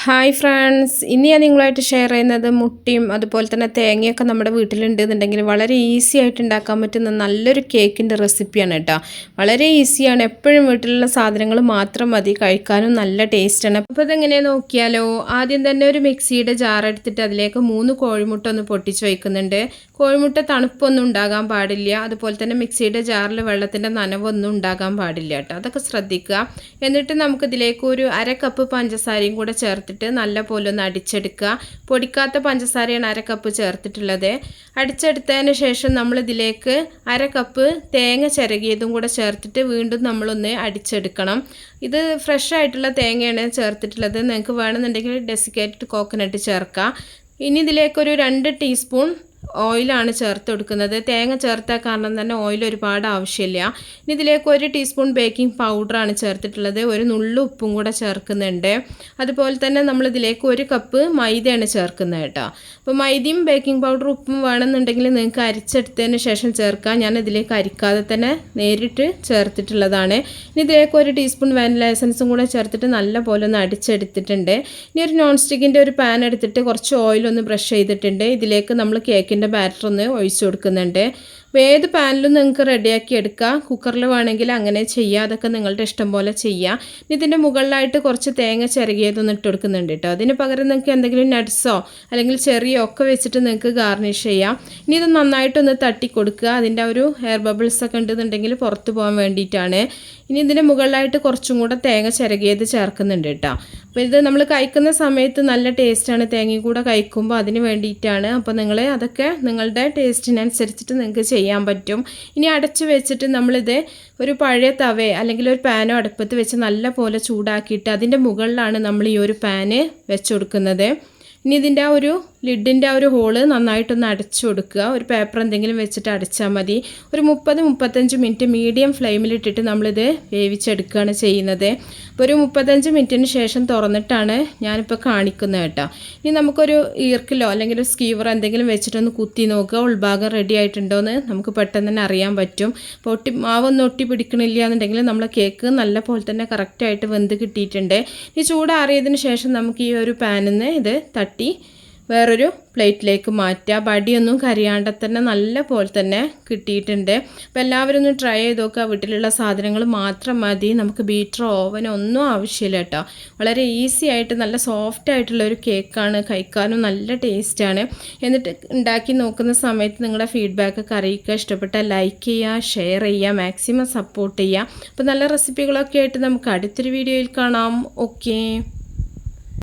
Hi friends, ഇന്ന് ഞാൻ നിങ്ങളുമായിട്ട് ഷെയർ ചെയ്യുന്നത് മുട്ടയും അതുപോലെ തന്നെ തേങ്ങയൊക്കെ നമ്മുടെ വീട്ടിലുണ്ടെന്നുണ്ടെങ്കിൽ വളരെ ഈസി ആയിട്ട് ഉണ്ടാക്കാൻ പറ്റുന്ന നല്ലൊരു കേക്കിൻ്റെ റെസിപ്പിയാണ് കേട്ടോ. വളരെ ഈസിയാണ്, എപ്പോഴും വീട്ടിലുള്ള സാധനങ്ങൾ മാത്രം മതി, കഴിക്കാനും നല്ല ടേസ്റ്റാണ്. അപ്പോൾ ഇതെങ്ങനെയാണ് നോക്കിയാലോ. ആദ്യം തന്നെ ഒരു മിക്സിയുടെ ജാർ എടുത്തിട്ട് അതിലേക്ക് 3 കോഴിമുട്ട ഒന്ന് പൊട്ടിച്ച് വയ്ക്കുന്നുണ്ട്. കോഴിമുട്ട തണുപ്പൊന്നും ഉണ്ടാകാൻ പാടില്ല, അതുപോലെ തന്നെ മിക്സിയുടെ ജാറിൽ വെള്ളത്തിൻ്റെ നനവൊന്നും ഉണ്ടാകാൻ പാടില്ല കേട്ടോ, അതൊക്കെ ശ്രദ്ധിക്കുക. എന്നിട്ട് നമുക്കിതിലേക്ക് ഒരു 1/2 കപ്പ് പഞ്ചസാരയും കൂടെ ചേർത്തിട്ട് നല്ല പോലെ ഒന്ന് അടിച്ചെടുക്കുക. പൊടിക്കാത്ത പഞ്ചസാരയാണ് 1/2 കപ്പ് ചേർത്തിട്ടുള്ളത്. അടിച്ചെടുത്തതിന് ശേഷം നമ്മളിതിലേക്ക് 1/2 കപ്പ് തേങ്ങ ചിരകിയതും കൂടെ ചേർത്തിട്ട് വീണ്ടും നമ്മളൊന്ന് അടിച്ചെടുക്കണം. ഇത് ഫ്രഷ് ആയിട്ടുള്ള തേങ്ങയാണ് ചേർത്തിട്ടുള്ളത്. നിങ്ങൾക്ക് വേണമെന്നുണ്ടെങ്കിൽ ഡെസിക്കേറ്റഡ് കോക്കനട്ട് ചേർക്കാം. ഇനി ഇതിലേക്കൊരു 2 ടീസ്പൂൺ ഓയിലാണ് ചേർത്ത് കൊടുക്കുന്നത്. തേങ്ങ ചേർത്താൽ കാരണം തന്നെ ഓയിൽ ഒരുപാട് ആവശ്യമില്ല. ഇനി ഇതിലേക്ക് 1 ടീസ്പൂൺ ബേക്കിംഗ് പൗഡറാണ് ചേർത്തിട്ടുള്ളത്. ഒരു നുള്ളു ഉപ്പും കൂടെ ചേർക്കുന്നുണ്ട്. അതുപോലെ തന്നെ നമ്മളിതിലേക്ക് 1 കപ്പ് മൈദയാണ് ചേർക്കുന്നത് കേട്ടോ. അപ്പോൾ മൈദയും ബേക്കിംഗ് പൗഡറും ഉപ്പും വേണമെന്നുണ്ടെങ്കിൽ നിങ്ങൾക്ക് അരിച്ചെടുത്തതിന് ശേഷം ചേർക്കാം. ഞാൻ ഇതിലേക്ക് അരിക്കാതെ തന്നെ നേരിട്ട് ചേർത്തിട്ടുള്ളതാണ്. ഇനി ഇതിലേക്ക് 1 ടീസ്പൂൺ വാനില എസൻസും കൂടെ ചേർത്തിട്ട് നല്ല പോലെ ഒന്ന് അടിച്ചെടുത്തിട്ടുണ്ട്. ഇനി ഒരു നോൺ സ്റ്റിക്കിൻ്റെ ഒരു പാൻ എടുത്തിട്ട് കുറച്ച് ഓയിലൊന്ന് ബ്രഷ് ചെയ്തിട്ടുണ്ട്. ഇതിലേക്ക് നമ്മൾ കേക്കിൻ്റെ ബാറ്റർ ഒന്ന് ഒഴിച്ചു കൊടുക്കുന്നുണ്ട്. അപ്പോൾ ഏത് പാനിലും നിങ്ങൾക്ക് റെഡിയാക്കി എടുക്കാം. കുക്കറിൽ വേണമെങ്കിൽ അങ്ങനെ ചെയ്യുക, അതൊക്കെ നിങ്ങളുടെ ഇഷ്ടം പോലെ ചെയ്യാം. ഇതിൻ്റെ മുകളിലായിട്ട് കുറച്ച് തേങ്ങ ചിരകിയതൊന്ന് ഇട്ട് കൊടുക്കുന്നുണ്ട് കേട്ടോ. അതിന് പകരം നിങ്ങൾക്ക് എന്തെങ്കിലും നട്ട്സോ അല്ലെങ്കിൽ ചെറിയോ ഒക്കെ വെച്ചിട്ട് നിങ്ങൾക്ക് ഗാർണിഷ് ചെയ്യാം. ഇനി ഇത് നന്നായിട്ടൊന്ന് തട്ടി കൊടുക്കുക. അതിൻ്റെ ഒരു എയർ ബബിൾസ് ഒക്കെ ഉണ്ടെന്നുണ്ടെങ്കിൽ പുറത്ത് പോകാൻ വേണ്ടിയിട്ടാണ്. ഇനി ഇതിൻ്റെ മുകളിലായിട്ട് കുറച്ചും കൂടെ തേങ്ങ ചിരകിയത് ചേർക്കുന്നുണ്ട് കേട്ടോ. അപ്പോൾ ഇത് നമ്മൾ കഴിക്കുന്ന സമയത്ത് നല്ല ടേസ്റ്റാണ്, തേങ്ങയും കൂടെ കഴിക്കുമ്പോൾ, അതിന് വേണ്ടിയിട്ടാണ്. അപ്പോൾ നിങ്ങൾ അതൊക്കെ നിങ്ങളുടെ ടേസ്റ്റിനനുസരിച്ചിട്ട് നിങ്ങൾക്ക് ചെയ്യാൻ പറ്റും. ഇനി അടച്ച് വെച്ചിട്ട് നമ്മളിത് ഒരു പഴയ തവയോ അല്ലെങ്കിൽ ഒരു പാനോ അടുപ്പത്ത് വെച്ച് നല്ല പോലെ ചൂടാക്കിയിട്ട് അതിൻ്റെ മുകളിലാണ് നമ്മൾ ഈ ഒരു പാന് വെച്ച് കൊടുക്കുന്നത്. ഇനി ഇതിൻ്റെ ആ ഒരു ലിഡിൻ്റെ ആ ഒരു ഹോള് നന്നായിട്ടൊന്ന് അടച്ചു കൊടുക്കുക. ഒരു പേപ്പർ എന്തെങ്കിലും വെച്ചിട്ട് അടച്ചാൽ മതി. ഒരു 30-35 മിനിറ്റ് മീഡിയം ഫ്ലെയിമിലിട്ടിട്ട് നമ്മളിത് വേവിച്ചെടുക്കുകയാണ് ചെയ്യുന്നത്. അപ്പോൾ ഒരു 35 മിനിറ്റിന് ശേഷം തുറന്നിട്ടാണ് ഞാനിപ്പോൾ കാണിക്കുന്നത് കേട്ടോ. ഇനി നമുക്കൊരു ഈർക്കിലോ അല്ലെങ്കിൽ ഒരു സ്കീവറോ എന്തെങ്കിലും വെച്ചിട്ടൊന്ന് കുത്തി നോക്കുക, ഉൾഭാഗം റെഡി ആയിട്ടുണ്ടോ എന്ന് നമുക്ക് പെട്ടെന്ന് തന്നെ അറിയാൻ പറ്റും. അപ്പോൾ മാവൊന്നും ഒട്ടി പിടിക്കണില്ല എന്നുണ്ടെങ്കിൽ നമ്മളെ കേക്ക് നല്ല പോലെ തന്നെ കറക്റ്റായിട്ട് വെന്ത് കിട്ടിയിട്ടുണ്ട്. ഈ ചൂടാറിയതിന് ശേഷം നമുക്ക് ഈ ഒരു പാനിൽ നിന്ന് ഇത് തട്ടി വേറൊരു പ്ലേറ്റിലേക്ക് മാറ്റുക. ബടിയൊന്നും കരിയാണ്ട് തന്നെ നല്ല പോലെ തന്നെ കിട്ടിയിട്ടുണ്ട്. അപ്പോൾ എല്ലാവരും ഒന്ന് ട്രൈ ചെയ്ത് നോക്കുക. വീട്ടിലുള്ള സാധനങ്ങൾ മാത്രം മതി, നമുക്ക് ബീറ്ററോ ഓവനോ ഒന്നും ആവശ്യമില്ല കേട്ടോ. വളരെ ഈസി ആയിട്ട് നല്ല സോഫ്റ്റ് ആയിട്ടുള്ള ഒരു കേക്കാണ്, കഴിക്കാനും നല്ല ടേസ്റ്റാണ്. എന്നിട്ട് ഉണ്ടാക്കി നോക്കുന്ന സമയത്ത് നിങ്ങളുടെ ഫീഡ്ബാക്കൊക്കെ അറിയിക്കുക. ഇഷ്ടപ്പെട്ടാൽ ലൈക്ക് ചെയ്യുക, ഷെയർ ചെയ്യുക, മാക്സിമം സപ്പോർട്ട് ചെയ്യുക. അപ്പോൾ നല്ല റെസിപ്പികളൊക്കെ ആയിട്ട് നമുക്ക് അടുത്തൊരു വീഡിയോയിൽ കാണാം. ഓക്കേ.